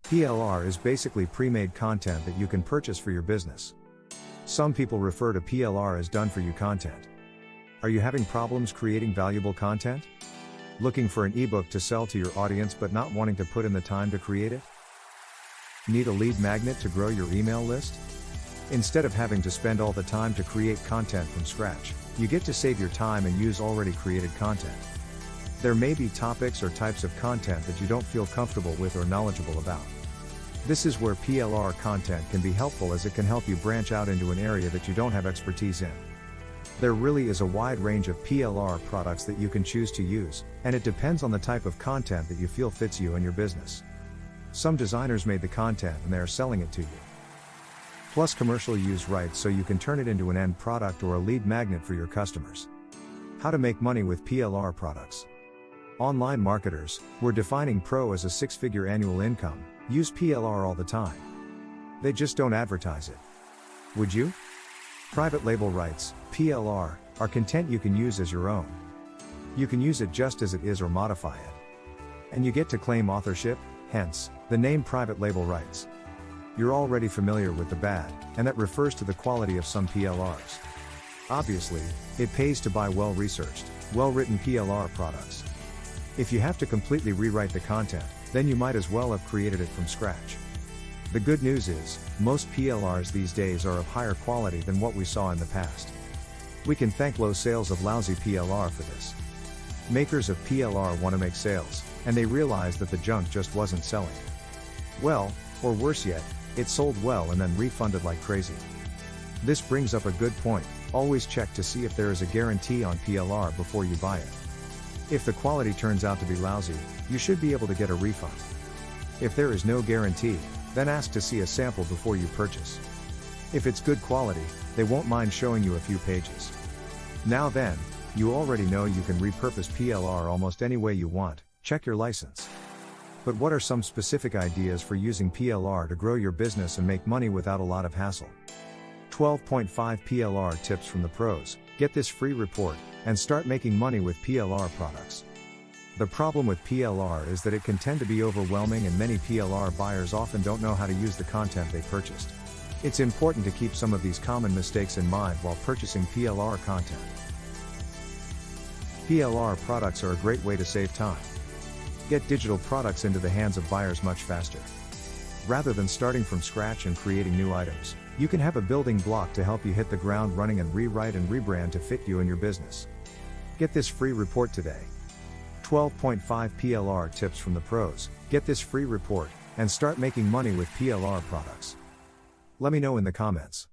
PLR is basically pre-made content that you can purchase for your business. Some people refer to PLR as done-for-you content. Are you having problems creating valuable content? Looking for an ebook to sell to your audience but not wanting to put in the time to create it? Need a lead magnet to grow your email list? Instead of having to spend all the time to create content from scratch, you get to save your time and use already created content. There may be topics or types of content that you don't feel comfortable with or knowledgeable about. This is where PLR content can be helpful, as it can help you branch out into an area that you don't have expertise in. There really is a wide range of PLR products that you can choose to use, and it depends on the type of content that you feel fits you and your business. Some designers made the content and they are selling it to you. Plus, commercial use rights so you can turn it into an end product or a lead magnet for your customers. How to make money with PLR products. Online marketers, we're defining pro as a six-figure annual income, use PLR all the time. They just don't advertise it. Would you? Private label rights, PLR, are content you can use as your own. You can use it just as it is or modify it. And you get to claim authorship, hence, the name private label rights. You're already familiar with the bad, and that refers to the quality of some PLRs. Obviously, it pays to buy well-researched, well-written PLR products. If you have to completely rewrite the content, then you might as well have created it from scratch. The good news is, most PLRs these days are of higher quality than what we saw in the past. We can thank low sales of lousy PLR for this. Makers of PLR want to make sales, and they realize that the junk just wasn't selling. Well, or worse yet, it sold well and then refunded like crazy. This brings up a good point: always check to see if there is a guarantee on PLR before you buy it. If the quality turns out to be lousy, you should be able to get a refund. If there is no guarantee, then ask to see a sample before you purchase. If it's good quality, they won't mind showing you a few pages. Now then, you already know you can repurpose PLR almost any way you want. Check your license. But what are some specific ideas for using PLR to grow your business and make money without a lot of hassle? 12.5 PLR tips from the pros. Get this free report and start making money with PLR products. The problem with PLR is that it can tend to be overwhelming, and many PLR buyers often don't know how to use the content they purchased. It's important to keep some of these common mistakes in mind while purchasing PLR content. PLR products are a great way to save time. Get digital products into the hands of buyers much faster. Rather than starting from scratch and creating new items, you can have a building block to help you hit the ground running and rewrite and rebrand to fit you and your business. Get this free report today. 12.5 PLR tips from the pros. Get this free report and start making money with PLR products. Let me know in the comments.